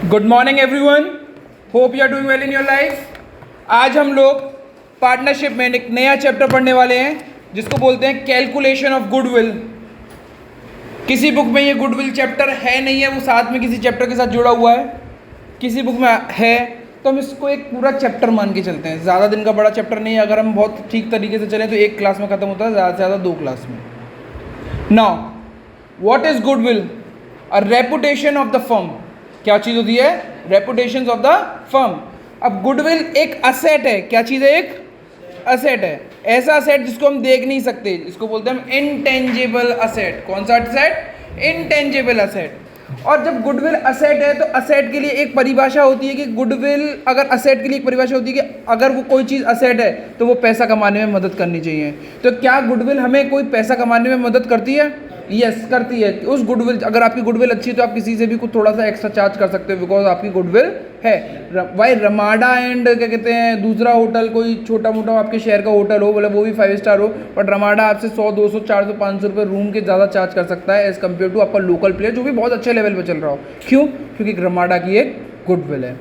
Good morning everyone, hope you are doing well in your life. आज हम लोग partnership में एक नया चैप्टर पढ़ने वाले हैं जिसको बोलते हैं कैलकुलेशन ऑफ गुडविल। किसी बुक में ये गुडविल चैप्टर है नहीं है, वो साथ में किसी चैप्टर के साथ जुड़ा हुआ है। किसी बुक में है तो हम इसको एक पूरा चैप्टर मान के चलते हैं। ज़्यादा दिन का बड़ा चैप्टर नहीं है, अगर हम बहुत ठीक तरीके से चलें तो एक क्लास में ख़त्म होता है, ज़्यादा से ज़्यादा 2 क्लास में। Now what is goodwill? A reputation of the firm. क्या चीज़ होती है? Reputation of the firm. अब गुडविल एक असेट है। क्या चीज़ है? एक असेट है। ऐसा असेट जिसको हम देख नहीं सकते, इसको बोलते हैं हम इंटेंजिबल असेट। कौन सा असेट? Intangible asset. और जब गुडविल असेट है तो असेट के लिए एक परिभाषा होती है कि गुडविल, अगर असेट के लिए एक परिभाषा होती है कि अगर वो कोई चीज़ असेट है तो वो पैसा कमाने में मदद करनी चाहिए। तो क्या गुडविल हमें कोई पैसा कमाने में मदद करती है? यस, करती है। उस गुडविल, अगर आपकी गुडविल अच्छी है तो आप किसी से भी कुछ थोड़ा सा एक्स्ट्रा चार्ज कर सकते हो बिकॉज आपकी गुडविल है। भाई रमाडा एंड क्या कहते हैं, दूसरा होटल कोई छोटा मोटा आपके शहर का होटल हो, बोले वो भी 5 स्टार हो, बट रमाडा आपसे 100, 200, 400, 500 रुपये रूम के ज़्यादा चार्ज कर सकता है एज़ कम्पेयर टू आपका लोकल प्लेयर जो भी बहुत अच्छे लेवल पर चल रहा हो। क्यों? क्योंकि रमाडा की एक गुडविल है।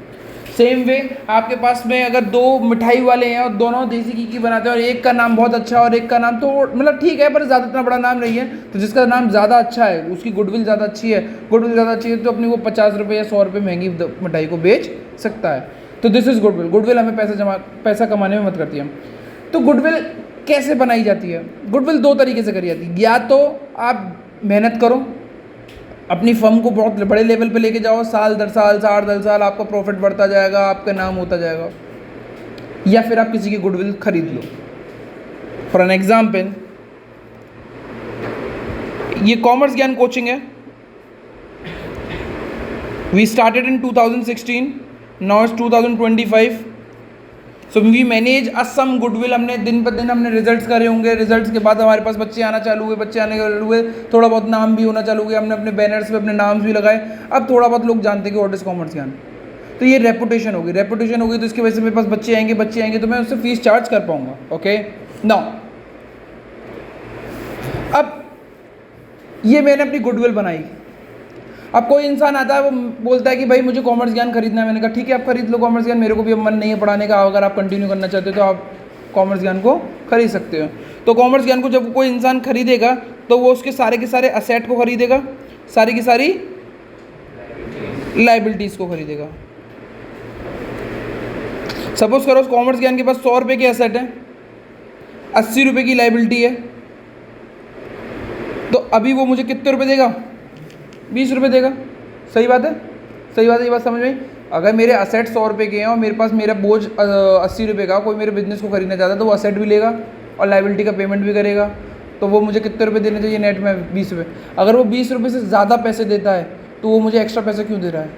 सेम वे आपके पास में अगर 2 मिठाई वाले हैं और दोनों देसी घी की बनाते हैं और एक का नाम बहुत अच्छा और एक का नाम तो मतलब ठीक है पर ज़्यादा इतना बड़ा नाम नहीं है, तो जिसका नाम ज़्यादा अच्छा है उसकी गुडविल ज़्यादा अच्छी है, गुडविल ज़्यादा अच्छी है तो अपनी वो 50 रुपये या 100 रुपये महंगी मिठाई को बेच सकता है। तो दिस इज़ गुडविल। गुडविल हमें पैसा कमाने में मदद करती है। तो गुडविल कैसे बनाई जाती है? गुडविल 2 तरीके से करी जाती है। या तो आप मेहनत करो, अपनी फर्म को बहुत बड़े लेवल पे लेके जाओ, साल दर साल, 8-10 साल आपका प्रॉफिट बढ़ता जाएगा, आपका नाम होता जाएगा। या फिर आप किसी की गुडविल खरीद लो। फॉर एन एग्जाम्पल, ये कॉमर्स ज्ञान कोचिंग है। We started in 2016, now it's 2025। So we manage assume goodwill. हमने दिन पर दिन हमने रिजल्ट्स करे होंगे, रिजल्ट्स के बाद हमारे पास बच्चे आना चालू हुए, बच्चे आने चालू हुए, थोड़ा बहुत नाम भी होना चालू हुआ, हमने अपने बैनर्स पे अपने नाम भी लगाए। अब थोड़ा बहुत लोग जानते हैं कि व्हाट इज कॉमर्स ज्ञान। तो ये रेपुटेशन होगी। रेपुटेशन होगी तो इसकी वजह से मेरे पास बच्चे आएंगे तो मैं उससे फीस चार्ज कर पाऊंगा। ओके, नाउ अब ये मैंने अपनी गुडविल बनाई। अब कोई इंसान आता है, वो बोलता है कि भाई मुझे कॉमर्स ज्ञान खरीदना है। मैंने कहा ठीक है आप खरीद लो कॉमर्स ज्ञान, मेरे को भी अब मन नहीं है पढ़ाने का, अगर आप कंटिन्यू करना चाहते हो तो आप कॉमर्स ज्ञान को खरीद सकते हो। तो कॉमर्स ज्ञान को जब कोई इंसान खरीदेगा तो वो उसके सारे के सारे असेट को खरीदेगा, सारी की सारी लाइबिलिटीज़ को खरीदेगा। सपोज करो कॉमर्स ज्ञान के पास 100 रुपये के असेट है, 80 रुपये की लाइबिलिटी है, तो अभी वो मुझे कितने रुपये देगा? 20 रुपये देगा। सही बात है? सही बात है, ये बात समझ में? अगर मेरे असेट 100 रुपये के हैं और मेरे पास मेरा बोझ 80 रुपये का, कोई मेरे बिजनेस को खरीदना चाहता है तो वो असेट भी लेगा और लाइबिलिटी का पेमेंट भी करेगा, तो वो मुझे कितने रुपये देने चाहिए नेट में? 20 रुपये। अगर वो 20 रुपये से ज़्यादा पैसे देता है तो वो मुझे एक्स्ट्रा पैसे क्यों दे रहा है?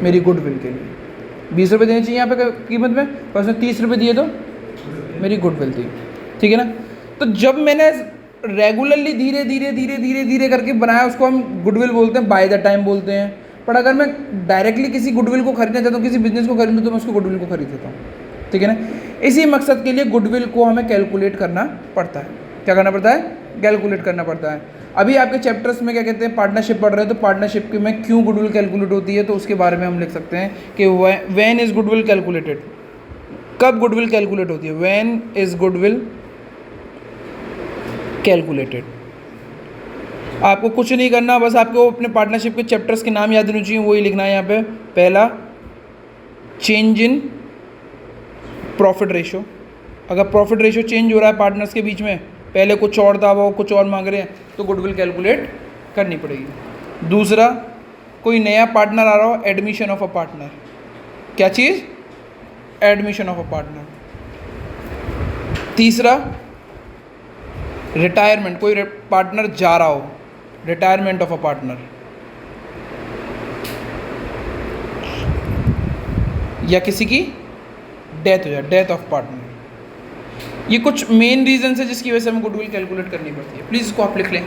मेरी गुडविल के लिए 20 रुपये देने चाहिए यहाँ पे कीमत में, पर उसने 30 रुपये दिए तो मेरी गुडविल थी। ठीक है ना? तो जब मैंने रेगुलरली धीरे धीरे करके बनाया, उसको हम गुडविल बोलते हैं, बाय द टाइम बोलते हैं। पर अगर मैं डायरेक्टली किसी गुडविल को खरीदना चाहता हूँ, किसी बिजनेस को खरीदूँ तो मैं उसको गुडविल को खरीद देता हूँ। ठीक है ना? इसी मकसद के लिए गुडविल को हमें कैलकुलेट करना पड़ता है। क्या करना पड़ता है? कैलकुलेट करना पड़ता है। अभी आपके चैप्टर्स में क्या कहते हैं, पार्टनरशिप पढ़ रहे हैं, तो पार्टनरशिप के में क्यों गुडविल कैलकुलेट होती है तो उसके बारे में हम लिख सकते हैं कि व्हेन इज़ गुडविल कैलकुलेटेड। कब गुडविल कैलकुलेट होती है? When is goodwill calculated. आपको कुछ नहीं करना, बस आपको अपने पार्टनरशिप के चैप्टर्स के नाम याद होने चाहिए, वही लिखना है यहाँ पे। पहला, चेंज इन प्रॉफिट रेशो। अगर प्रॉफिट रेशो चेंज हो रहा है पार्टनर्स के बीच में, पहले कुछ और था वो कुछ और मांग रहे हैं, तो गुडविल कैलकुलेट करनी पड़ेगी। दूसरा, कोई नया पार्टनर आ रहा हो, एडमिशन ऑफ अ पार्टनर। क्या चीज़? Admission of a partner. तीसरा, रिटायरमेंट, कोई पार्टनर जा रहा हो, रिटायरमेंट ऑफ अ पार्टनर। या किसी की डेथ हो जाए, डेथ ऑफ पार्टनर। ये कुछ मेन रीजन है जिसकी वजह से हमें गुडविल कैलकुलेट करनी पड़ती है। प्लीज़ इसको आप लिख लें।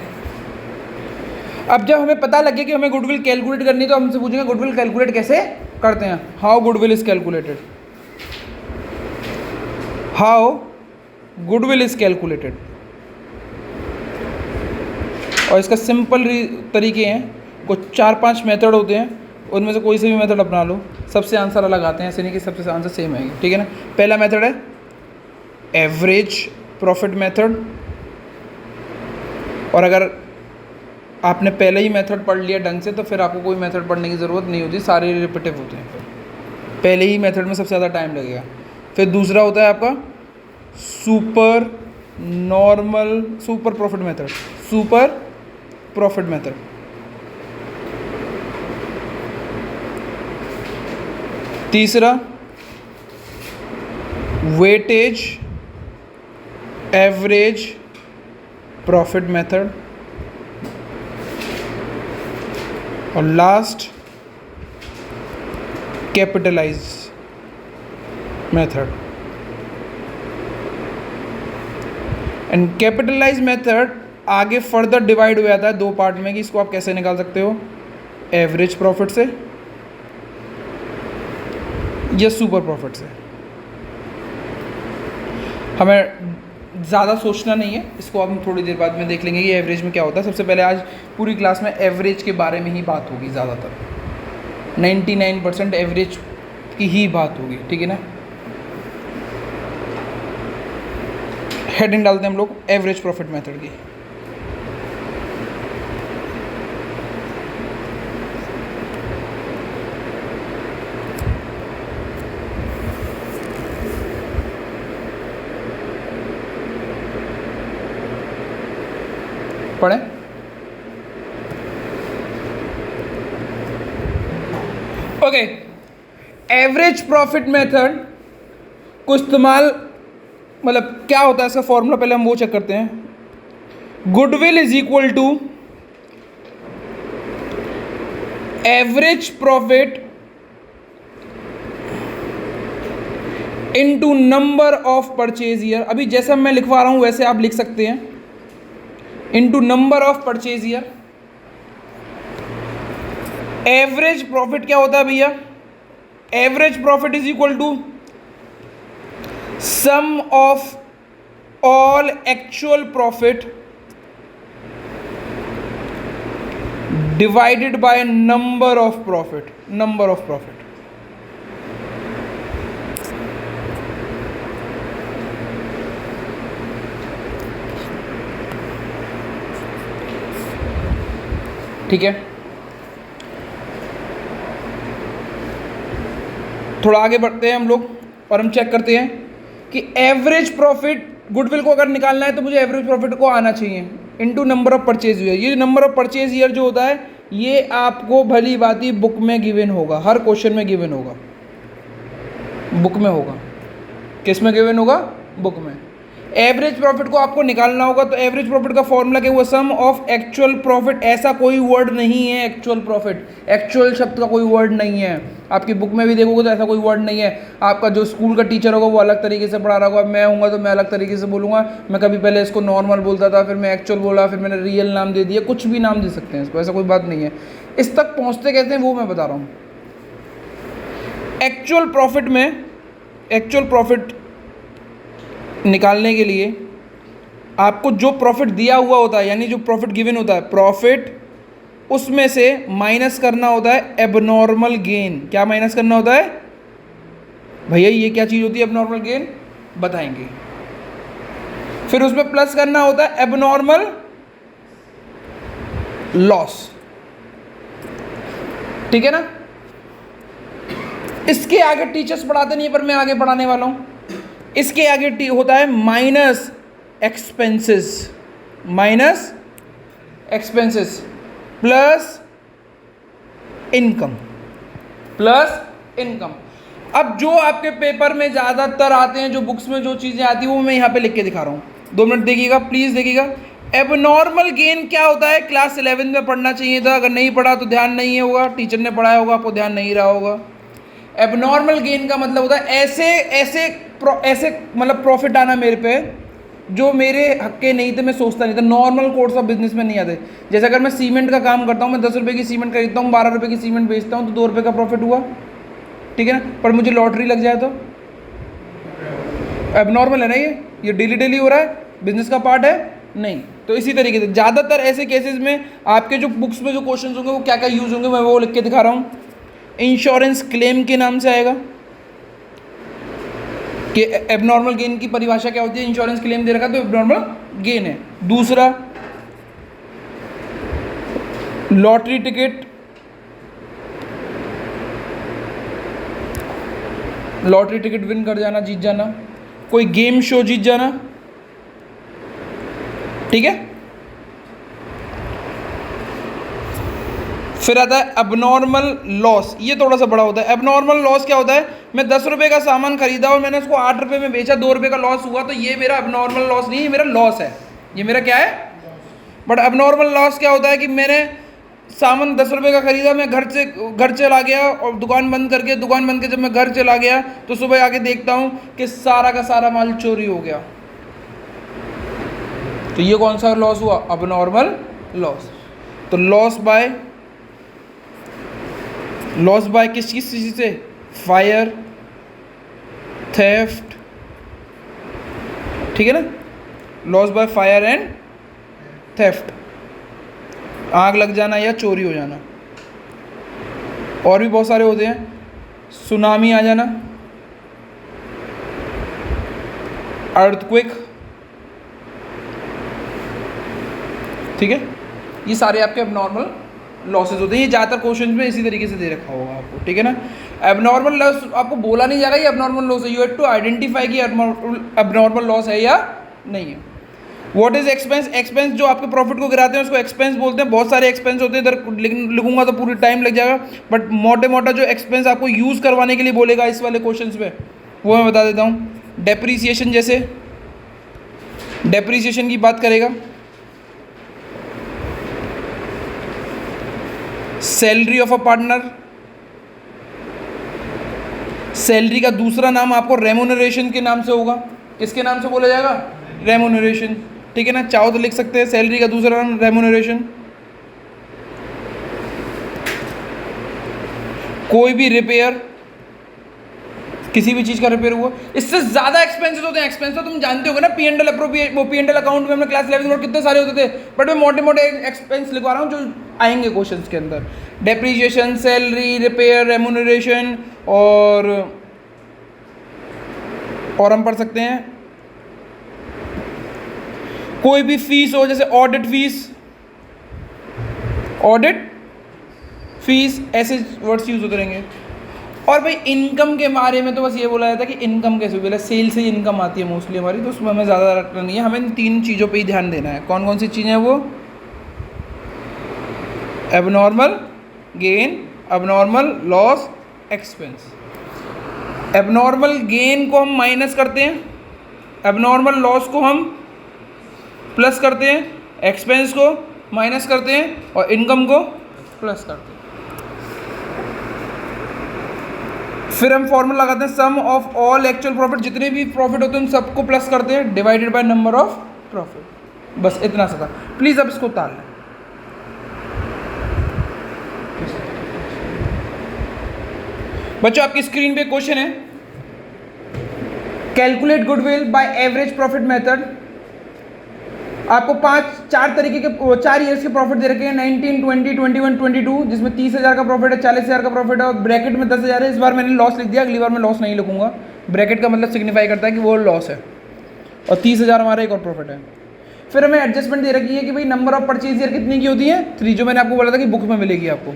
अब जब हमें पता लगे कि हमें गुडविल कैलकुलेट करनी है तो हमसे पूछेंगे गुडविल कैलकुलेट कैसे करते हैं? How goodwill is calculated. How goodwill is calculated. और इसका सिंपल तरीके हैं, कुछ 4-5 मेथड होते हैं, उनमें से कोई से भी मेथड अपना लो, सबसे आंसर अलग आते हैं, ऐसे नहीं कि सबसे आंसर सेम आएगी, ठीक है ना। पहला मेथड है एवरेज प्रॉफिट मेथड, और अगर आपने पहले ही मेथड पढ़ लिया ढंग से तो फिर आपको कोई मेथड पढ़ने की ज़रूरत नहीं होती, सारे रिपीटिव होते हैं, पहले ही मेथड में सबसे ज़्यादा टाइम लगेगा। फिर दूसरा होता है आपका super profit method, super profit method. तीसरा वेटेज एवरेज प्रॉफिट मेथड, और last capitalise method. And capitalise method आगे फर्दर डिवाइड हो जाता है दो पार्ट में कि इसको आप कैसे निकाल सकते हो, एवरेज प्रॉफिट से या सुपर प्रॉफिट से। हमें ज़्यादा सोचना नहीं है, इसको हम थोड़ी देर बाद में देख लेंगे कि एवरेज में क्या होता है। सबसे पहले आज पूरी क्लास में एवरेज के बारे में ही बात होगी, ज़्यादातर 99% एवरेज की ही बात होगी, ठीक है ना। हेडिंग डालते हैं हम लोग एवरेज प्रॉफिट मेथड की। पढ़ें। ओके, एवरेज प्रॉफिट मेथड को इस्तेमाल मतलब क्या होता है, इसका फॉर्मूला पहले हम वो चेक करते हैं। Goodwill is equal to average profit into number of purchase year. अभी जैसा मैं लिखवा रहा हूं वैसे आप लिख सकते हैं, into number of purchase year. Average profit क्या होता है भैया, average profit is equal to sum of all actual profit divided by number of profit, number of profit. ठीक है, थोड़ा आगे बढ़ते हैं हम लोग और हम चेक करते हैं कि एवरेज प्रॉफिट, गुडविल को अगर निकालना है तो मुझे एवरेज प्रॉफिट को आना चाहिए into number of purchase year. ये नंबर ऑफ परचेज ईयर जो होता है ये आपको भली भांति बुक में गिवन होगा, हर क्वेश्चन में गिवन होगा, बुक में होगा। किस में गिवन होगा, बुक में। एवरेज प्रॉफिट को आपको निकालना होगा तो एवरेज प्रॉफिट का फॉर्मूला क्या हुआ, सम ऑफ एक्चुअल प्रॉफिट। ऐसा कोई वर्ड नहीं है एक्चुअल प्रॉफिट, एक्चुअल शब्द का कोई वर्ड नहीं है, आपकी बुक में भी देखोगे तो ऐसा कोई वर्ड नहीं है। आपका जो स्कूल का टीचर होगा वो अलग तरीके से पढ़ा रहा होगा, मैं हूँगा तो मैं अलग तरीके से बोलूँगा। मैं कभी पहले इसको नॉर्मल बोलता था, फिर मैं एक्चुअल बोला, फिर मैंने रियल नाम दे दिया, कुछ भी नाम दे सकते हैं इसको, ऐसा कोई बात नहीं है। इस तक पहुँचते कहते हैं वो मैं बता रहा हूँ। एक्चुअल प्रॉफिट में, एक्चुअल प्रॉफिट निकालने के लिए आपको जो प्रॉफिट दिया हुआ होता है, यानी जो प्रॉफिट गिवन होता है, प्रॉफिट उसमें से माइनस करना होता है एबनॉर्मल गेन। क्या माइनस करना होता है भैया, ये क्या चीज़ होती है एबनॉर्मल गेन, बताएंगे। फिर उसमें प्लस करना होता है एबनॉर्मल लॉस, ठीक है ना। इसके आगे टीचर्स पढ़ाते नहीं है पर मैं आगे पढ़ाने वाला हूं। इसके आगे होता है minus expenses, minus expenses plus income, plus income. अब जो आपके पेपर में ज़्यादातर आते हैं, जो बुक्स में जो चीज़ें आती हैं वो मैं यहाँ पे लिख के दिखा रहा हूँ। 2 मिनट देखिएगा प्लीज़, देखिएगा। एबनॉर्मल गेन क्या होता है, क्लास 11 में पढ़ना चाहिए था, अगर नहीं पढ़ा तो ध्यान नहीं होगा, टीचर ने पढ़ाया होगा आपको ध्यान नहीं रहा होगा। एबनॉर्मल गेन का मतलब होता है ऐसे मतलब प्रॉफिट आना मेरे पे जो मेरे हक के नहीं थे, मैं सोचता नहीं था, नॉर्मल कोर्स ऑफ बिजनेस में नहीं आते। जैसे अगर मैं सीमेंट का काम करता हूँ, मैं 10 रुपये की सीमेंट खरीदता हूँ, 12 रुपये की सीमेंट बेचता हूँ, तो 2 रुपये का प्रॉफिट हुआ, ठीक है ना। पर मुझे लॉटरी लग जाए तो एबनॉर्मल है ना, ये डेली डेली हो रहा है, बिजनेस का पार्ट है नहीं। तो इसी तरीके से ज़्यादातर ऐसे केसेस में आपके जो बुक्स में जो क्वेश्चन होंगे वो क्या क्या यूज़ होंगे मैं वो लिख के दिखा रहा हूँ। इंश्योरेंस क्लेम के नाम से आएगा कि एबनॉर्मल गेन की परिभाषा क्या होती है, इंश्योरेंस क्लेम दे रखा तो एबनॉर्मल गेन है। दूसरा lottery ticket, lottery ticket win कर जाना, जीत जाना, कोई गेम शो जीत जाना, ठीक है। फिर आता है अबनॉर्मल लॉस, ये थोड़ा सा बड़ा होता है। अबनॉर्मल लॉस क्या होता है, मैं 10 रुपये का सामान खरीदा और मैंने उसको 8 रुपये में बेचा, 2 रुपये का लॉस हुआ, तो ये मेरा अबनॉर्मल लॉस नहीं है, ये मेरा लॉस है, ये मेरा क्या है। बट अबनॉर्मल लॉस क्या होता है कि मैंने सामान 10 रुपये का खरीदा, मैं घर चला गया और दुकान बंद के जब मैं घर चला गया तो सुबह आके देखता हूँ कि सारा का सारा माल चोरी हो गया, तो ये कौन सा लॉस हुआ, अबनॉर्मल लॉस। तो लॉस बाय किस चीज़ से, फायर, थेफ्ट, ठीक है ना, loss by fire and theft, आग लग जाना या चोरी हो जाना। और भी बहुत सारे होते हैं, सुनामी आ जाना, अर्थक्वेक, ठीक है, ये सारे आपके एबनॉर्मल लॉसेज होते हैं। ये ज़्यादातर क्वेश्चन में इसी तरीके से दे रखा होगा आपको, ठीक है ना। एबनॉर्मल लॉस आपको बोला नहीं जाएगा ये एबनॉर्मल लॉस है, यू हैव टू आइडेंटिफाई कि एबनॉर्मल लॉस है या नहीं है। व्हाट इज एक्सपेंस, एक्सपेंस जो आपके प्रॉफिट को गिराते हैं उसको एक्सपेंस बोलते हैं। बहुत सारे एक्सपेंस होते हैं, इधर लिखूंगा तो पूरी टाइम लग जाएगा, बट मोटा जो एक्सपेंस आपको यूज़ करवाने के लिए बोलेगा इस वाले क्वेश्चन पे वो मैं बता देता हूँ। डेप्रीसिएशन, जैसे डेप्रीसिएशन की बात करेगा, salary of a partner, salary का दूसरा नाम आपको रेम्यूनरेशन के नाम से होगा। किसके नाम से बोला जाएगा, रेम्यूनरेशन, ठीक है ना। चाहो तो लिख सकते हैं सैलरी का दूसरा नाम रेम्यूनरेशन। कोई भी रिपेयर, किसी भी चीज़ का रिपेयर हुआ, इससे ज़्यादा एक्सपेंसेस होते हैं। एक्सपेंस तो तुम जानते होगे ना, P&L अप्रोप्रिएट, वो P&L अकाउंट में हमने क्लास 11 में कितने सारे होते थे, बट मैं मोटे मोटे एक्सपेंस लिखवा रहा हूँ जो आएंगे क्वेश्चंस के अंदर। डेप्रीशिएशन, सैलरी, रिपेयर, रेम्यूनरेशन, और हम पढ़ सकते हैं कोई भी फीस हो, जैसे ऑडिट फीस, ऐसे वर्ड्स यूज होते रहेंगे। और भाई इनकम के बारे में तो बस ये बोला जाता है कि इनकम कैसे बोला, सेल से इनकम आती है मोस्टली हमारी, तो उसमें हमें ज़्यादा रखना नहीं है, हमें इन 3 चीज़ों पे ही ध्यान देना है। कौन कौन सी चीज़ें हैं वो, abnormal gain, abnormal loss, expense. Abnormal gain को हम माइनस करते हैं, एबनॉर्मल लॉस को हम प्लस करते हैं, एक्सपेंस को माइनस करते हैं और इनकम को प्लस करते हैं। फिर हम फॉर्मूला लगाते हैं सम ऑफ ऑल एक्चुअल प्रॉफिट, जितने भी प्रॉफिट होते हैं उन सबको प्लस करते हैं, divided by number of profit. बस इतना सा था, प्लीज अब इसको उतार लें। बच्चों आपकी स्क्रीन पे क्वेश्चन है, calculate goodwill by average profit method. आपको 4 तरीके के 4 ईयर्स के प्रॉफिट दे रखे हैं, 19, 20, 21, 22, जिसमें 30,000 का प्रॉफिट है, 40,000 का प्रॉफिट है और ब्रैकेट में 10,000 है। इस बार मैंने लॉस लिख दिया, अगली बार मैं लॉस नहीं लिखूंगा। ब्रैकेट का मतलब सिग्निफाई करता है कि वो लॉस है, और 30,000 हमारा एक और प्रॉफिट है। फिर हमें एडजस्टमेंट दे रखी है कि भाई नंबर ऑफ परचेज ईयर कितनी की होती है, 3, जो मैंने आपको बोला था कि बुक में मिलेगी आपको।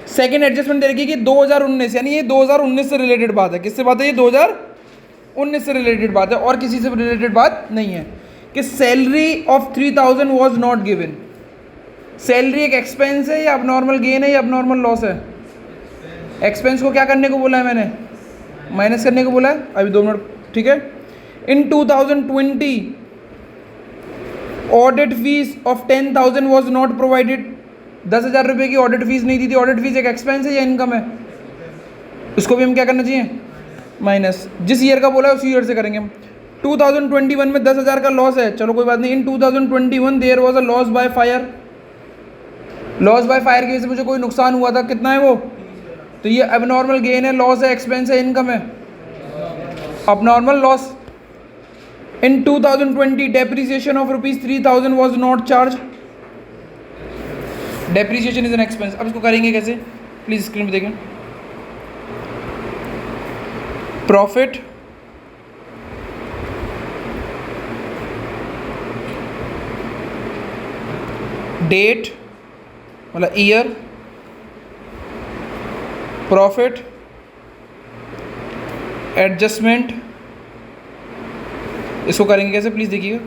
सेकेंड एडजस्टमेंट दे रखी है कि 2019, यानी ये 2019 से रिलेटेड बात है। किससे बात है, ये 2019 से रिलेटेड बात है और किसी से रिलेटेड बात नहीं है। कि salary of 3,000 was not given. Salary एक एक्सपेंस है या अबनॉर्मल गेन है या अबनॉर्मल लॉस है? एक्सपेंस को क्या करने को बोला है मैंने, माइनस करने को बोला है। अभी 2 मिनट, ठीक है। इन 2020 audit fees of 10,000 was not provided. 10,000 रुपये की ऑडिट फीस नहीं दी थी। ऑडिट फीस एक एक्सपेंस है या इनकम है? इसको भी हम क्या करना चाहिए, माइनस। जिस ईयर का बोला है उसी ईयर से करेंगे हम। 2021 में 10,000 का लॉस है, चलो कोई बात नहीं। In 2021 there was a loss by fire. Loss by fire की वजह से मुझे कोई नुकसान हुआ था, कितना है वो? तो ये अबनॉर्मल गेन है, लॉस है, एक्सपेंस है, इनकम है? Abnormal loss. In 2020 depreciation of ₹3,000 was not charge. Depreciation is an expense. अब इसको करेंगे कैसे, प्लीज स्क्रीन पे देखें। प्रॉफिट डेट मतलब ईयर, प्रॉफिट एडजस्टमेंट, इसको करेंगे कैसे प्लीज़ देखिएगा,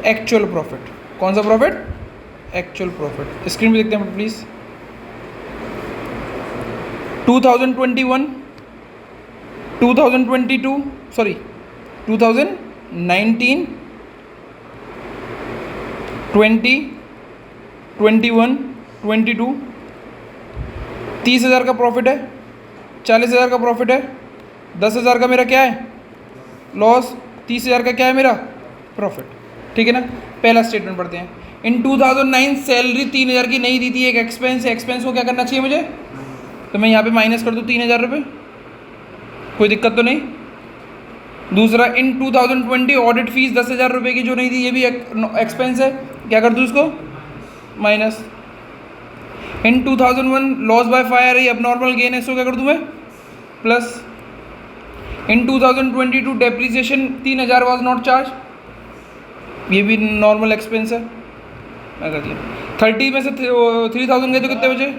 एक्चुअल प्रॉफिट। कौन सा प्रॉफिट? Actual profit. स्क्रीन पे देखते हैं प्लीज़। 2021, 2022 सॉरी 2019, 20, 21, 22, 30,000 का प्रॉफिट है, 40,000 का प्रॉफिट है, 10,000 का मेरा क्या है लॉस, 30,000 का क्या है मेरा प्रॉफिट। ठीक है ना। पहला स्टेटमेंट पढ़ते हैं। इन 2009 सैलरी 3,000 की नहीं दी थी, एक एक्सपेंस है, एक्सपेंस को क्या करना चाहिए मुझे, तो मैं यहाँ पे माइनस कर दूँ 3,000 रुपये, कोई दिक्कत तो नहीं। दूसरा, इन 2020 ऑडिट फीस 10,000 रुपये की जो नहीं दी, ये भी एक्सपेंस है, क्या कर दूँ इसको minus. In 2001 loss by fire है, अब नॉर्मल गेन है, इसको क्या कर दूँ मैं plus. In 2022 depreciation 3,000 was not charge, ये भी नॉर्मल एक्सपेंस है, मैं कर दिया। 30 में से 3,000 गए तो कितने बचे,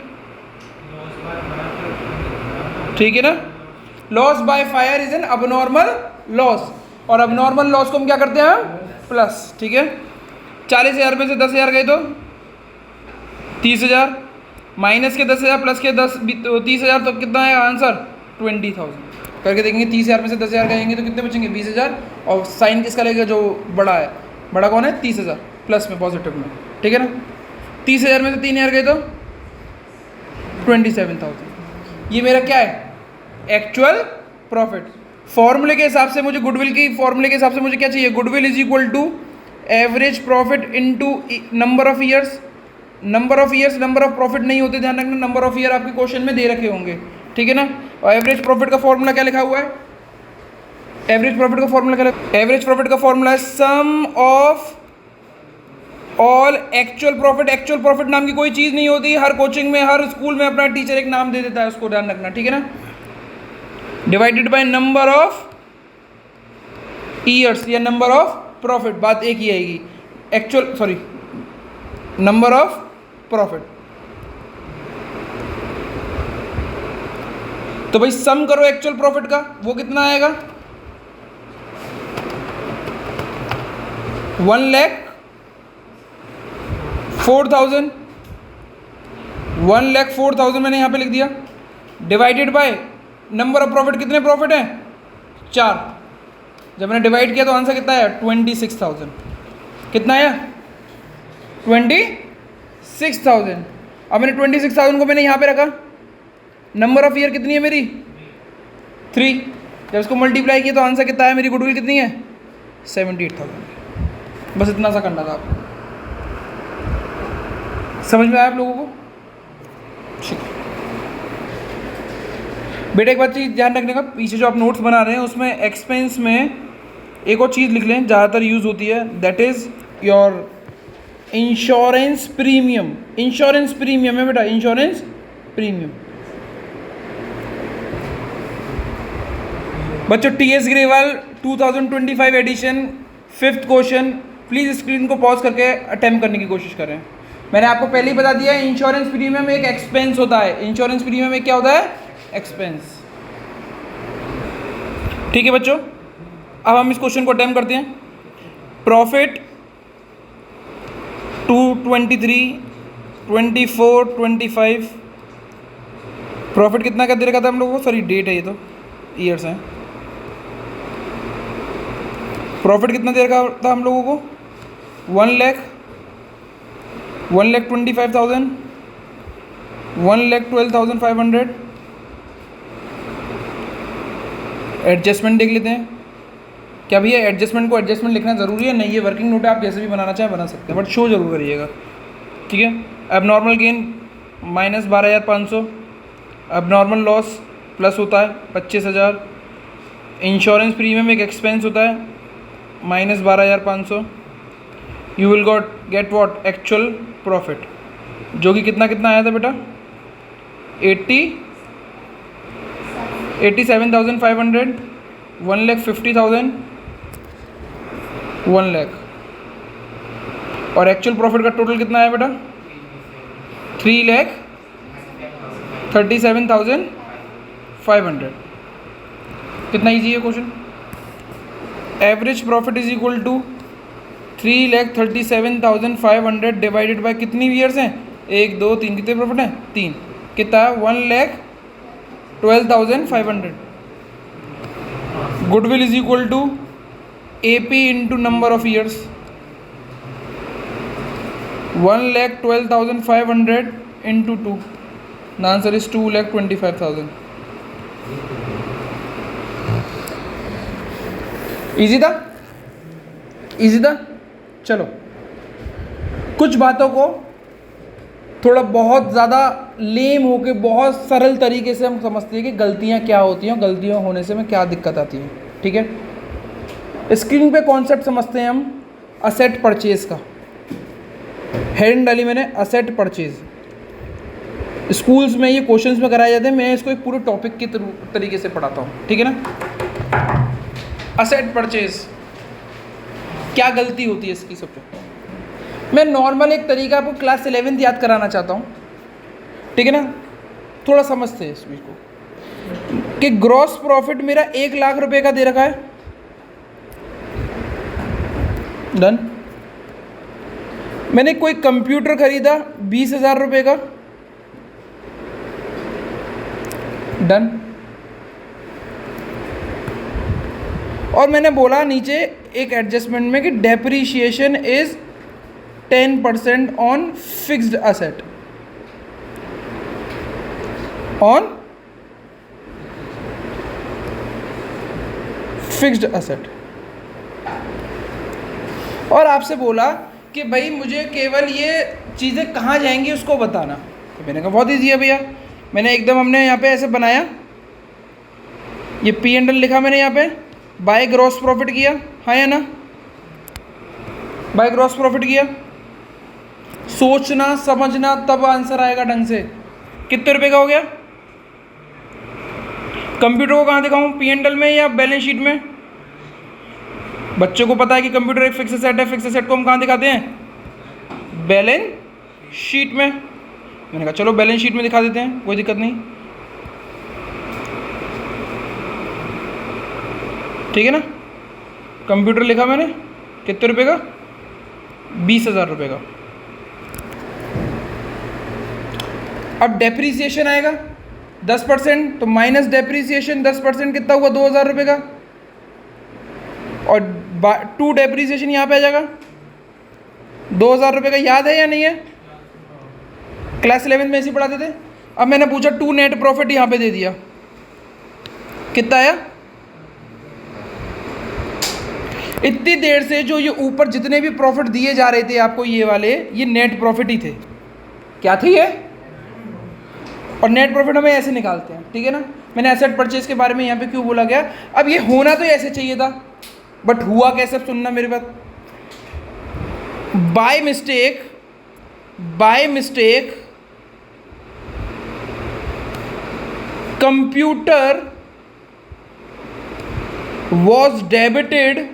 ठीक है ना। Loss by fire is an abnormal loss, और अबनॉर्मल लॉस को हम क्या करते हैं प्लस। ठीक है। 40,000 में से 10,000 गए तो 30,000, माइनस के 10,000 प्लस के 30,000, तो कितना है आंसर 20,000। करके देखेंगे 30,000 में से 10,000 गएंगे तो कितने बचेंगे 20,000, और साइन किसका लगेगा जो बड़ा है, बड़ा कौन है 30,000 प्लस में पॉजिटिव में। ठीक है ना। 30,000 में से 3,000 गए तो 27,000। ये मेरा क्या है एक्चुअल प्रॉफिट। फॉर्मूले के हिसाब से मुझे गुडविल की फॉर्मूले के हिसाब से मुझे क्या चाहिए, goodwill is equal to average profit into number of years. Number of years number of profit नहीं होते, ध्यान रखना, नंबर ऑफ ईयर आपके क्वेश्चन में दे रखे होंगे। ठीक है ना। और एवरेज प्रॉफिट का फॉर्मूला क्या लिखा हुआ है, एवरेज प्रॉफिट का फॉर्मूला क्या लिखा, एवरेज प्रॉफिट का फॉर्मूला है sum of all actual profit. Actual profit नाम की कोई चीज़ नहीं होती, हर कोचिंग में हर स्कूल में अपना टीचर एक नाम दे देता है, उसको ध्यान रखना। ठीक है ना। Divided by number of years या नंबर ऑफ प्रॉफिट, बात एक ही आएगी, actual sorry number of profit. तो भाई सम करो एक्चुअल प्रॉफिट का, वो कितना आएगा 1,04,000। 1,04,000 मैंने यहाँ पे लिख दिया, divided by number of profit, कितने प्रॉफिट हैं 4। जब मैंने डिवाइड किया तो आंसर कितना है 26,000। कितना है 26,000। अब मैंने 26,000 को मैंने यहाँ पे रखा, नंबर ऑफ ईयर कितनी है मेरी 3, जब इसको मल्टीप्लाई किया तो आंसर कितना है, मेरी गुडविल कितनी है 78,000। बस इतना सा करना था आपको। समझ में आया आप लोगों को? ठीक। बेटा एक बात चीज़ ध्यान रखने का, पीछे जो आप नोट्स बना रहे हैं उसमें एक्सपेंस में एक और चीज़ लिख लें, ज़्यादातर यूज़ होती है, that is your insurance premium. Insurance premium है बेटा, इंश्योरेंस प्रीमियम। बच्चों TS Grewal 2025 edition 5th question, please screen को पॉज करके अटेम्प्ट करने की कोशिश करें। मैंने आपको पहले ही बता दिया है, इंश्योरेंस प्रीमियम एक एक्सपेंस होता है। इंश्योरेंस प्रीमियम एक क्या होता है, एक्सपेंस। ठीक है बच्चों, अब हम इस क्वेश्चन को अटेम्प्ट करते हैं। प्रॉफिट 223, 24, 25, प्रॉफिट कितना का दे रखा था हम लोगों को, सॉरी डेट है ये तो, ईयर्स हैं। प्रॉफिट कितना दे रखा था हम लोगों को 1,25,000, 1,12,500। एडजस्टमेंट देख लेते हैं। क्या भैया एडजस्टमेंट को एडजस्टमेंट लिखना ज़रूरी है? नहीं, ये वर्किंग नोट है, आप जैसे भी बनाना चाहें बना सकते हैं, बट शो जरूर करिएगा। ठीक है। अब नॉर्मल गेन माइनस 12,500, अब नॉर्मल लॉस प्लस होता है 25,000, इंश्योरेंस प्रीमियम एक एक्सपेंस होता है minus 12,500, you will get what actual profit, जो कि कितना कितना आया था बेटा 87,500, 1,50,000, 1 लाख। और एक्चुअल प्रॉफिट का टोटल कितना है बेटा? 3,37,500। कितना इजी है question? Average profit is equal to 3,37,500 divided by कितनी ईयर्स हैं? 1 2 3, कितने प्रॉफिट हैं? 3। कितना? 1,12,500। Goodwill is equal to AP into number of years. 1,12,500 into 2, the answer is 2,25,000। Easy था? इजी था? चलो, कुछ बातों को थोड़ा बहुत ज़्यादा लेम होके बहुत सरल तरीके से हम समझते हैं कि गलतियाँ क्या होती हैं, गलतियाँ होने से हमें क्या दिक्कत आती है। ठीक है, स्क्रीन पे कॉन्सेप्ट समझते हैं हम असेट परचेज का। हेडिंग डाली मैंने असेट परचेज। स्कूल्स में ये क्वेश्चंस में कराए जाते हैं, मैं इसको एक पूरे टॉपिक के तरीके से पढ़ाता हूँ। ठीक है ना? असेट परचेज क्या गलती होती है इसकी सबसे? मैं नॉर्मल एक तरीका आपको क्लास 11th याद कराना चाहता हूँ। ठीक है ना? थोड़ा समझते हैं इस चीज़ को कि ग्रॉस प्रॉफिट मेरा 1 लाख रुपए का दे रखा है। डन। मैंने कोई कंप्यूटर खरीदा 20,000 रुपये का। डन। और मैंने बोला नीचे एक एडजस्टमेंट में कि depreciation is 10% on fixed asset. On fixed asset. और आपसे बोला कि भाई मुझे केवल ये चीज़ें कहाँ जाएंगी उसको बताना। तो मैंने कहा बहुत ईजी है भैया। मैंने एकदम हमने यहाँ पे ऐसे बनाया, ये P&L लिखा मैंने यहाँ पे, बाय ग्रॉस प्रॉफिट किया, हाँ या ना? बाय ग्रॉस प्रॉफिट किया। सोचना समझना तब आंसर आएगा ढंग से। कितने रुपए का हो गया? कंप्यूटर को कहाँ दिखाऊं, P&L में या बैलेंस शीट में? बच्चों को पता है कि कंप्यूटर एक फिक्स एसेट है। फिक्स एसेट को हम कहाँ दिखाते हैं? बैलेंस शीट में। मैंने कहा चलो बैलेंस शीट में दिखा देते हैं, कोई दिक्कत नहीं। ठीक है ना? कंप्यूटर लिखा मैंने, कितने रुपए का? 20,000 रुपये का। अब डेप्रीसिएशन आएगा 10%, तो माइनस डेप्रीसिएशन 10% कितना हुआ? 2,000 रुपये का। और 2 डेप्रीसिएशन यहाँ पे आ जाएगा 2,000 रुपये का। याद है या नहीं है? क्लास 11 में ऐसे पढ़ाते थे। अब मैंने पूछा 2 नेट प्रॉफिट यहाँ पे दे दिया, कितना आया? इतनी देर से जो ये ऊपर जितने भी प्रॉफिट दिए जा रहे थे आपको, ये वाले, ये नेट प्रॉफिट ही थे। क्या थे ये? और नेट प्रॉफिट हमें ऐसे निकालते हैं। ठीक है ना? मैंने एसेट परचेज के बारे में यहाँ पे क्यों बोला गया? अब ये होना तो ऐसे चाहिए था, बट हुआ कैसे? सुनना मेरी बात। By mistake computer was debited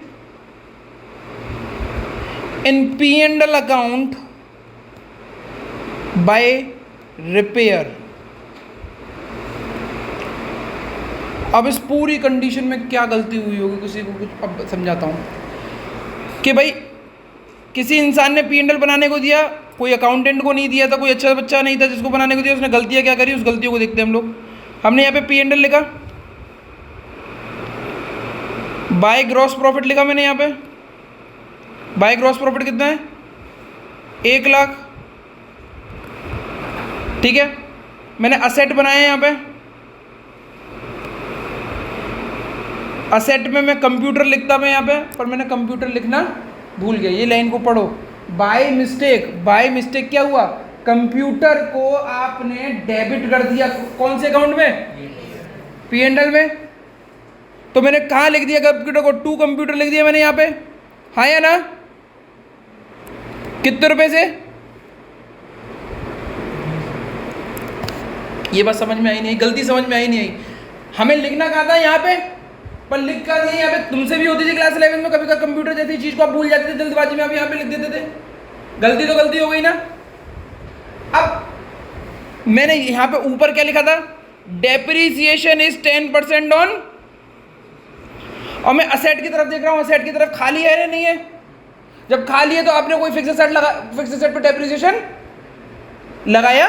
in P&L account by repair। अब इस पूरी कंडीशन में क्या गलती हुई होगी किसी को? कुछ अब समझाता हूँ कि भाई किसी इंसान ने P&L बनाने को दिया, कोई अकाउंटेंट को नहीं दिया था, कोई अच्छा बच्चा नहीं था जिसको बनाने को दिया, उसने गलतियाँ क्या करी, उस गलतियों को देखते हैं हम लोग। हमने यहाँ पे P&L लिखा, बाय ग्रॉस प्रॉफिट लिखा मैंने यहाँ पे। बाय ग्रॉस प्रॉफिट कितना है? 1 लाख। ठीक है? मैंने असेट बनाया यहाँ पे। असेट में मैं कंप्यूटर लिखता मैं यहाँ पे, पर मैंने कंप्यूटर लिखना भूल गया। ये लाइन को पढ़ो। बाय मिस्टेक क्या हुआ? कंप्यूटर को आपने डेबिट कर दिया। कौन से अकाउंट में? P&L में। तो मैंने कहाँ लिख दिया कंप्यूटर को? 2 कंप्यूटर लिख दिया मैंने यहाँ पे, हाँ या ना? कितने रुपए से? ये बात समझ में आई नहीं, गलती समझ में आई नहीं आई। हमें लिखना कहाँ था यहाँ पे, पर लिख कर नहीं यहाँ पे। तुमसे भी होती थी क्लास 11 में कभी कभी कंप्यूटर जैसी चीज को आप भूल जाते थे जल्दबाजी में, आप यहाँ पे लिख देते थे। गलती तो गलती हो गई ना। अब मैंने यहाँ पे ऊपर क्या लिखा था, डेप्रीसिएशन इज 10% ऑन, और मैं असेट की तरफ देख रहा हूँ, असेट की तरफ खाली है या नहीं है। जब खाली है तो आपने कोई फिक्स असेट पे डेप्रीसिएशन लगाया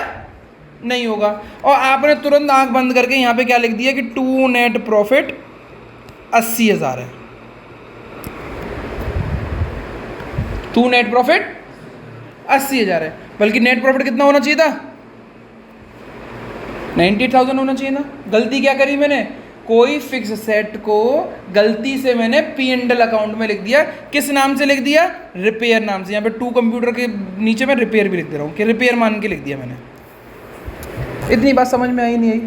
नहीं होगा। और आपने तुरंत आंख बंद करके यहाँ पे क्या लिख दिया कि टू नेट प्रॉफिट 80,000 है। टू नेट प्रॉफिट 80,000 है, बल्कि नेट प्रॉफिट कितना होना चाहिए था, 90,000 होना चाहिए ना। गलती क्या करी मैंने, कोई फिक्स सेट को गलती से मैंने P&L अकाउंट में लिख दिया। किस नाम से लिख दिया, रिपेयर नाम से। यहाँ पे टू कंप्यूटर के नीचे मैं रिपेयर भी लिख दे रहा हूँ कि रिपेयर मान के लिख दिया मैंने। इतनी बात समझ में आई नहीं आई।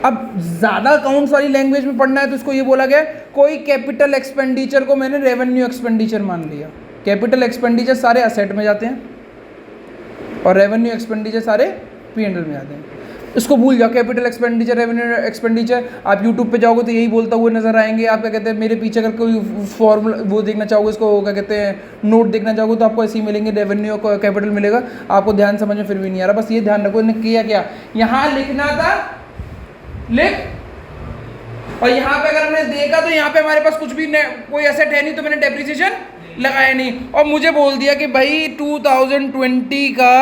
अब ज़्यादा अकाउंट्स वाली लैंग्वेज में पढ़ना है तो इसको ये बोला गया, कोई कैपिटल एक्सपेंडिचर को मैंने रेवेन्यू एक्सपेंडिचर मान लिया। कैपिटल एक्सपेंडिचर सारे असेट में जाते हैं और रेवेन्यू एक्सपेंडिचर सारे P&L में जाते हैं। इसको भूल जाओ, कैपिटल एक्सपेंडिचर, रेवेन्यू एक्सपेंडिचर। आप यूट्यूब पे जाओगे तो यही बोलता हुए नजर आएंगे। आप क्या कहते हैं, मेरे पीछे अगर कोई फॉर्मूला वो देखना चाहोगे, इसको क्या कहते हैं नोट देखना चाहोगे तो आपको ऐसे ही मिलेंगे, रेवेन्यू और कैपिटल मिलेगा। आपको ध्यान समझ में फिर भी नहीं आ रहा। बस ये ध्यान रखो, इन्हें किया क्या, यहाँ लिखना था लिख, और यहाँ पे अगर हमने देखा तो यहाँ पे हमारे पास कुछ भी कोई एसेट है नहीं, तो मैंने डेप्रिसिएशन लगाया नहीं। और मुझे बोल दिया कि भाई 2020 का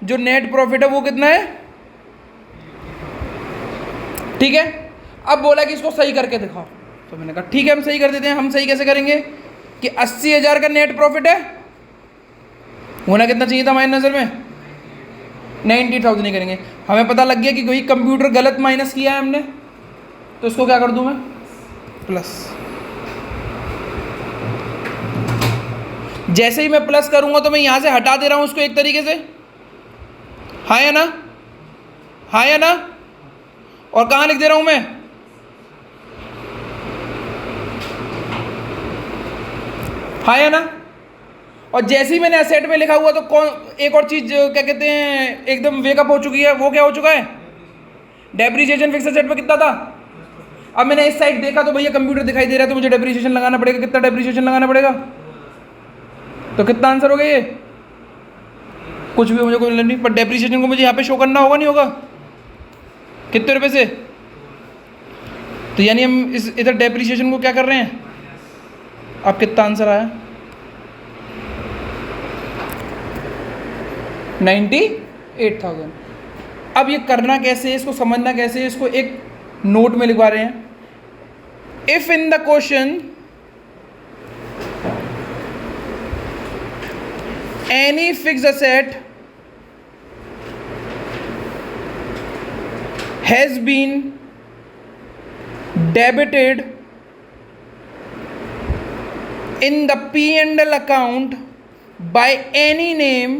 जो नेट प्रॉफिट है वो कितना है, ठीक है। अब बोला कि इसको सही करके दिखाओ, तो मैंने कहा ठीक है हम सही कर देते हैं। हम सही कैसे करेंगे कि 80,000 का नेट प्रॉफिट है, होना कितना चाहिए था हमारी नज़र में, 90,000 ही करेंगे। हमें पता लग गया कि कोई कंप्यूटर गलत माइनस किया है हमने, तो इसको क्या कर दूं मैं, प्लस। जैसे ही मैं प्लस करूंगा तो मैं यहां से हटा दे रहा हूं उसको एक तरीके से, हाँ या ना, हाँ या ना। और कहां लिख दे रहा हूं मैं, हाँ या ना। और जैसे ही मैंने एसेट में लिखा हुआ तो कौन, एक और चीज क्या कहते हैं एकदम वेकअप हो चुकी है, वो क्या हो चुका है, डेप्रिसिएशन फिक्स एसेट पे कितना था। अब मैंने इस साइड देखा तो भैया कंप्यूटर दिखाई दे रहा है, तो मुझे डेप्रिसिएशन लगाना पड़ेगा। कितना डेप्रिसिएशन लगाना पड़ेगा, तो कितना आंसर हो गया ये, कुछ भी मुझे कोई नहीं, पर डेप्रिसिएशन को मुझे यहाँ पे शो करना होगा, नहीं होगा, कितने रुपए से। तो यानी हम इस इधर डेप्रिसिएशन को क्या कर रहे हैं, अब कितना आंसर आया, 98,000। अब ये करना कैसे है, इसको समझना कैसे है, इसको एक नोट में लिखवा रहे हैं। If in the question any fixed asset has been debited in the P&L account by any name,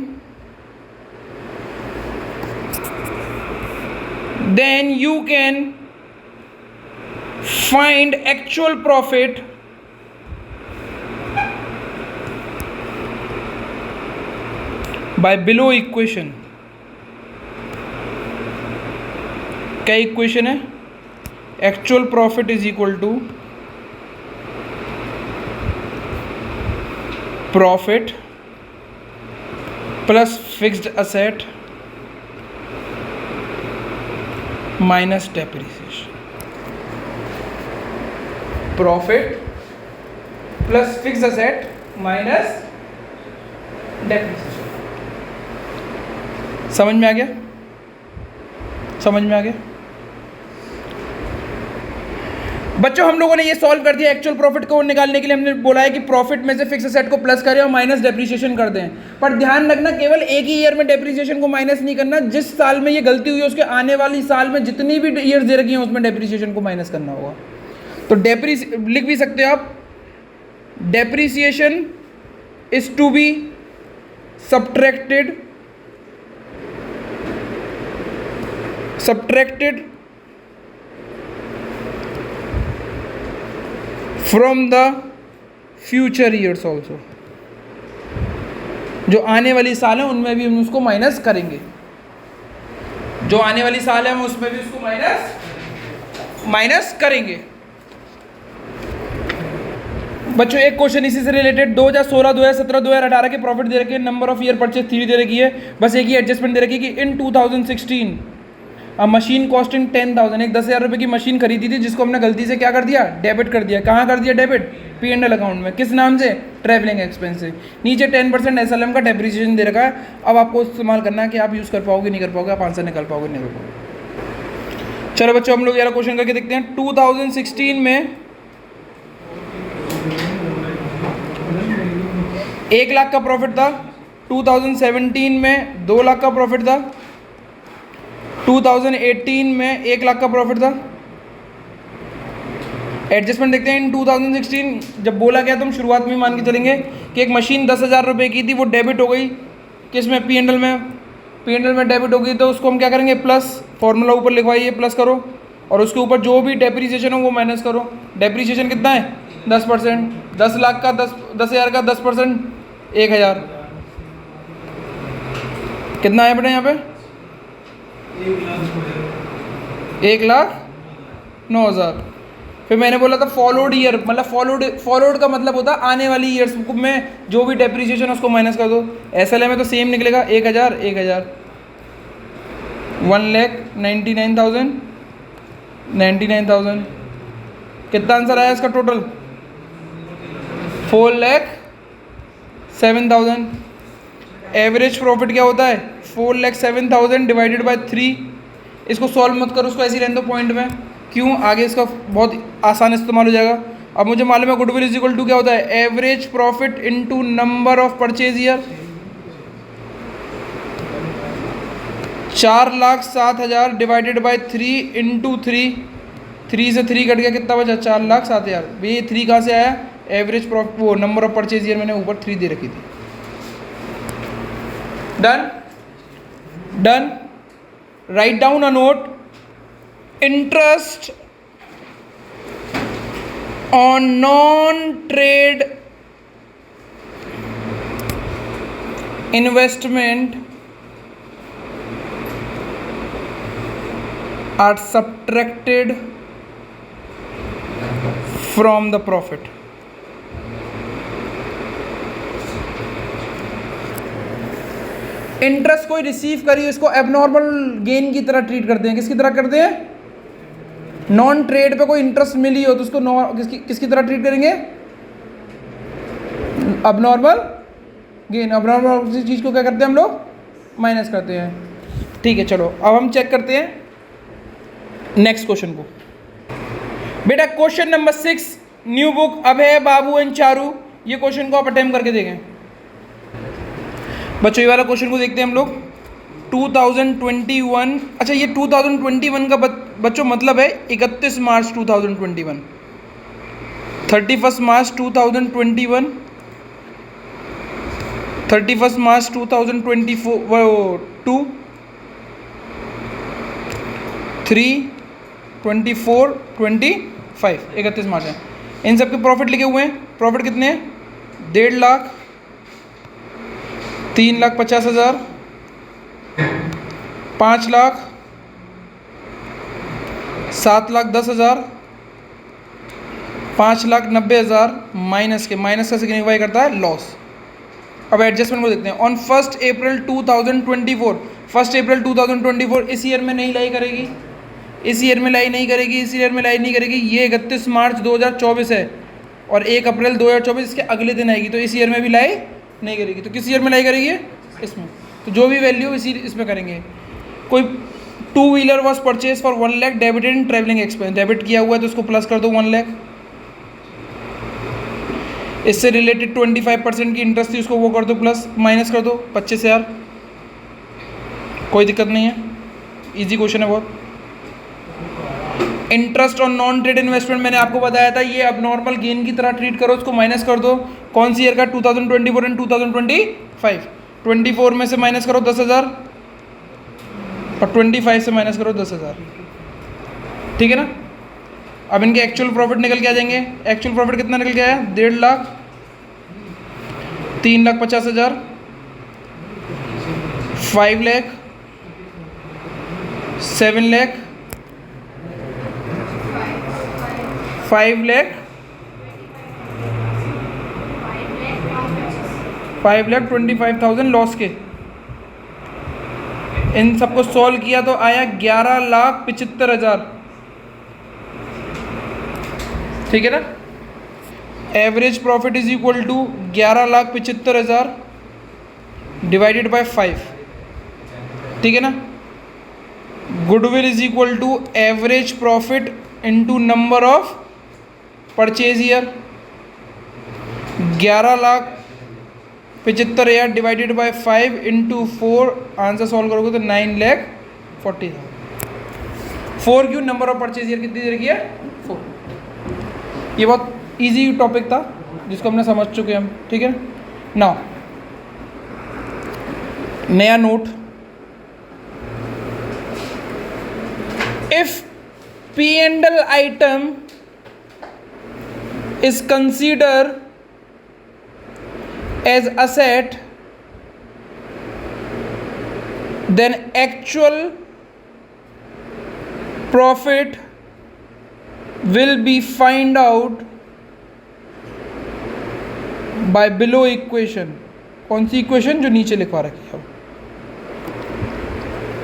then you can find actual profit by below equation। क्या इक्वेशन है, actual profit is equal to profit plus fixed asset minus depreciation. Profit plus fixed asset minus depreciation. समझ में आ गया, समझ में आ गया बच्चों। हम लोगों ने ये सॉल्व कर दिया। एक्चुअल प्रॉफिट को निकालने के लिए हमने बोला है कि प्रॉफिट में से फिक्स असेट को प्लस करें और माइनस डेप्रिसिएशन कर दें। पर ध्यान रखना, केवल एक ही ईयर में डेप्रिसिएशन को माइनस नहीं करना। जिस साल में ये गलती हुई है उसके आने वाली साल में जितनी भी ईयर्स दे रखी हैं उसमें डेप्रिसिएशन को माइनस करना होगा। तो लिख भी सकते हो आप, depreciation is to be subtracted from the future years also। जो आने वाली साल है उनमें भी हम उसको माइनस करेंगे, जो आने वाली साल है हम उसमें भी उसको माइनस माइनस करेंगे। बच्चों एक क्वेश्चन इसी से रिलेटेड, 2016, 2017, 2018 के प्रॉफिट दे रखे हैं, नंबर ऑफ ईयर परचेज 3 दे रखी है, बस एक ही एडजस्टमेंट दे रखी है कि इन 2016 मशीन कॉस्टिंग 10,000, एक 10,000 रुपये की मशीन खरीदी थी जिसको हमने गलती से क्या कर दिया, डेबिट कर दिया। कहाँ कर दिया डेबिट? P&L अकाउंट में। किस नाम से? ट्रैवलिंग एक्सपेंस से। नीचे 10% SLM का डेप्रिसिएशन दे रखा है। अब आपको इस्तेमाल करना है कि आप यूज़ कर पाओगे नहीं कर पाओगे, आप आंसर निकाल पाओगे नहीं कर पाओगे। चलो बच्चों हम लोग यार क्वेश्चन करके देखते हैं। 2016 में 1 लाख का प्रॉफिट था, 2017 में 2 लाख का प्रॉफिट था, 2018 में 1 लाख का प्रॉफिट था। एडजस्टमेंट देखते हैं। इन 2016 जब बोला गया तो हम शुरुआत में मान के चलेंगे कि एक मशीन 10,000 रुपये की थी, वो डेबिट हो गई किस में? P&L में। P&L में डेबिट हो गई तो उसको हम क्या करेंगे? प्लस, फॉर्मूला ऊपर लिखवाइए, प्लस करो और उसके ऊपर जो भी डेप्रीसिएशन हो वो माइनस करो। डेप्रीसिएशन कितना है? 10%। 10 लाख का 10,000 का 10% 1,000 कितना है बेटा यहाँ पे? 1,09,000। फिर मैंने बोला था फॉलोड ईयर, मतलब फॉलोड का मतलब होता है आने वाली ईयर्स में जो भी डेप्रीसिएशन उसको माइनस कर दो। SLM में तो सेम निकलेगा, 1,000 1,000 1,99,000 कितना आंसर आया इसका टोटल? 4,07,000। एवरेज प्रॉफिट क्या होता है? 4,07,000 डिवाइडेड बाय 3। इसको सॉल्व मत करो, उसको ऐसे ही रहने दो पॉइंट में। क्यों? आगे इसका बहुत आसान इस्तेमाल हो जाएगा। अब मुझे मालूम है गुडविल इज इक्वल टू क्या होता है? Average profit into number of purchase year. 4,07,000 divided by 3 into 3 से 3 कट गया, कितना बचा? 4,07,000। ये 3 कहाँ से आया? एवरेज प्रॉफिट, वो नंबर ऑफ परचेज ईयर मैंने ऊपर 3 दे रखी थी। Done done. Write down a note. Interest on non trade investment are subtracted from the profit। Interest कोई रिसीव करी इसको एबनॉर्मल गेन की तरह ट्रीट करते हैं। किसकी तरह करते हैं? नॉन ट्रेड पे कोई इंटरेस्ट मिली हो तो उसको किसकी तरह ट्रीट करेंगे? Abnormal gain. अबनॉर्मल चीज को क्या करते हैं हम लोग? माइनस करते हैं। ठीक है, चलो अब हम चेक करते हैं नेक्स्ट क्वेश्चन को। बेटा question number 6, new book Abhay, Babu and Charu. ये क्वेश्चन को आप अटेम्प्ट करके देखें। बच्चों ये वाला क्वेश्चन को देखते हैं हम लोग। 2021, अच्छा ये 2021 का बच्चों मतलब है 31 मार्च 2021, 31 मार्च 2021, 31 मार्च 2024, 3, 24, 25, 31 मार्च है। इन सब के प्रॉफिट लिखे हुए हैं। प्रॉफिट कितने हैं? 1.5 लाख, 3,50,000, 5 लाख, 7,10,000, 5,90,000 माइनस का सिग्निफाई करता है लॉस। अब एडजस्टमेंट को देखते हैं। ऑन 1 अप्रैल 2024, 1 अप्रैल 2024 इस ईयर में नहीं लाई करेगी, इस ईयर में लाई नहीं करेगी, इस ईयर में लाई नहीं करेगी। ये 31 मार्च 2024 है और 1 अप्रैल 2024 इसके अगले दिन आएगी, तो इस ईयर में भी लाई नहीं करेगी। तो किस ईयर में लाई करेगी? इसमें। तो जो भी वैल्यू इसी इसमें करेंगे। कोई 2 wheeler was purchase for 1 lakh, debited in travelling expense. Debit किया हुआ है तो उसको प्लस कर दो 1 लाख। इससे रिलेटेड 25% की इंटरेस्ट थी, उसको वो कर दो प्लस, माइनस कर दो 25,000। कोई दिक्कत नहीं है, इजी क्वेश्चन है बहुत। Interest on non trade investment मैंने आपको बताया था, ये अब नॉर्मल गेन की तरह ट्रीट करो, उसको माइनस कर दो। कौन सी ईयर का? 2024 एंड 2025। 24 में से माइनस करो 10,000 और 25 से माइनस करो 10,000। ठीक है ना? अब इनके एक्चुअल प्रॉफिट निकल के आ जाएंगे। एक्चुअल प्रॉफिट कितना निकल के आया? 1.5 लाख, 3,50,000, 5 लाख, 7 लाख, 5,25,000 लॉस के। इन सबको सॉल्व किया तो आया 11,75,000। ठीक है ना। Average profit is equal to 11,75,000 divided by 5। ठीक है ना। Goodwill is equal to average profit into number of purchase year. 11,75,000 divided by 5 into 4, answer solve करोगे तो 9,40,000। 4 क्यों, नंबर ऑफ परचेज ईयर कितनी दे रखी है, 4। ये बहुत इजी टॉपिक था जिसको हमने समझ चुके हैं हम। ठीक है। नाउ नया note, if P&L item is considered as asset, then actual profit will be find out by below equation। कौन सी इक्वेशन, जो नीचे लिखवा रखी है,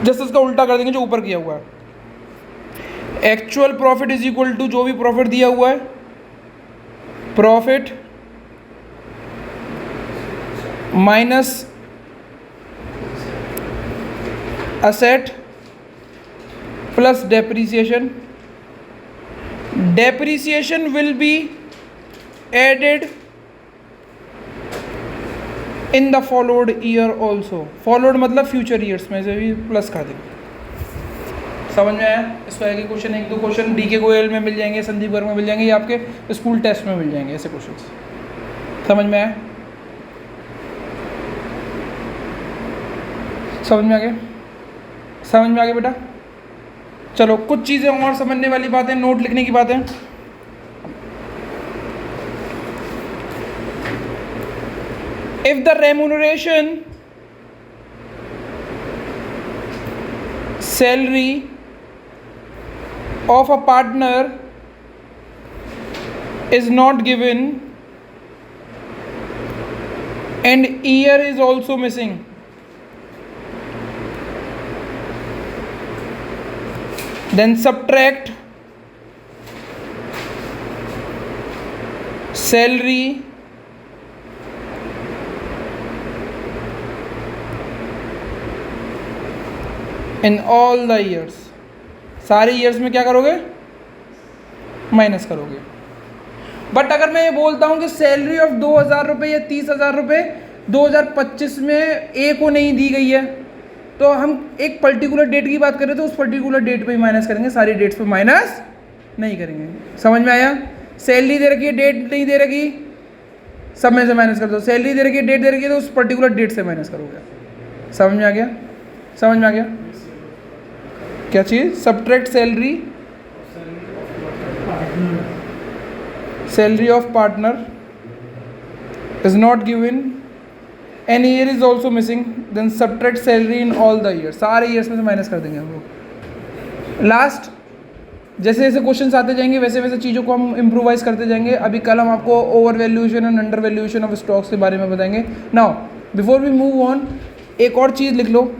जस्ट उसका उल्टा कर देंगे जो ऊपर किया हुआ है। Actual profit is equal to जो भी प्रॉफिट दिया हुआ है, profit minus asset plus depreciation. Depreciation will be added in the followed year also. Followed मतलब फ्यूचर ईयर्स में से भी प्लस कर देंगे। समझ में आया। इस तरह के क्वेश्चन, 1-2 क्वेश्चन डी के गोयल में मिल जाएंगे, संदीप गर्ग में मिल जाएंगे, या आपके स्कूल टेस्ट में मिल जाएंगे ऐसे क्वेश्चन। समझ में आया, समझ में आ गया, समझ में आ गया बेटा। चलो कुछ चीज़ें और समझने वाली बातें, नोट लिखने की बातें। If the remuneration salary of a partner is not given and year is also missing, then subtract salary in all the years। सारे ईयर्स में क्या करोगे, माइनस करोगे। बट अगर मैं ये बोलता हूँ कि सैलरी ऑफ 2,000 रुपये या 30,000 रुपये 2025 में ए को नहीं दी गई है, तो हम एक पर्टिकुलर डेट की बात करें तो उस पर्टिकुलर डेट पे ही माइनस करेंगे, सारी डेट्स पे माइनस नहीं करेंगे। समझ में आया। सैलरी दे रखी है, डेट नहीं दे रखी, सब में से माइनस कर दो। सैलरी दे रखी है, डेट दे रखी है, तो उस पर्टिकुलर डेट से माइनस करोगे। समझ में आ गया, समझ में आ गया। क्या चीज़, subtract salary, salary of partner is not given an year is also missing, then subtract salary in all the year. सारे ईयर्स में से माइनस कर देंगे हम लोग। लास्ट जैसे जैसे क्वेश्चंस आते जाएंगे वैसे वैसे चीज़ों को हम इम्प्रोवाइज करते जाएंगे। अभी कल हम आपको over valuation and under valuation of stocks के बारे में बताएंगे। Now before we move on, एक और चीज़ लिख लो,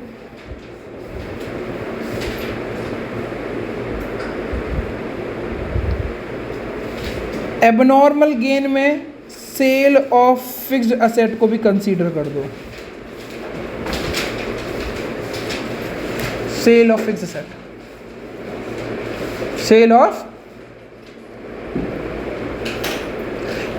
एबनॉर्मल गेन में सेल ऑफ फिक्स्ड असेट को भी कंसीडर कर दो। Sale of fixed asset, sale of,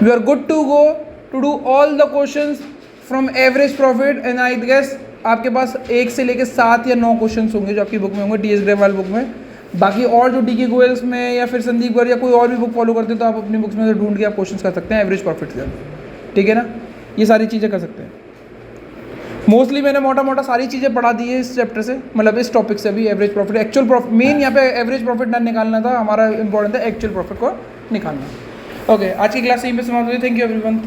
you are good to go to do all the questions from average profit and I guess आपके पास 1 से लेकर 7 या 9 क्वेश्चंस होंगे जो आपकी बुक में होंगे, टीएस ग्रेवाल बुक में। बाकी और जो डी के गोयल्स में या फिर संदीप गर्ग या कोई और भी बुक फॉलो करते हैं तो आप अपनी बुक्स में से ढूंढ के आप क्वेश्चंस कर सकते हैं एवरेज प्रॉफिट से। ठीक है ना, ये सारी चीज़ें कर सकते हैं। मोस्टली मैंने मोटा मोटा सारी चीज़ें पढ़ा दी है इस चैप्टर से, मतलब इस टॉपिक से भी। Average profit, actual profit, main यहाँ पे एवरेज प्रॉफिट ना निकालना था, हमारा इंपॉर्टेंट था एक्चुअल प्रॉफिट को निकालना। ओके, आज की क्लास यहीं पे समाप्त हुई। Thank you everyone.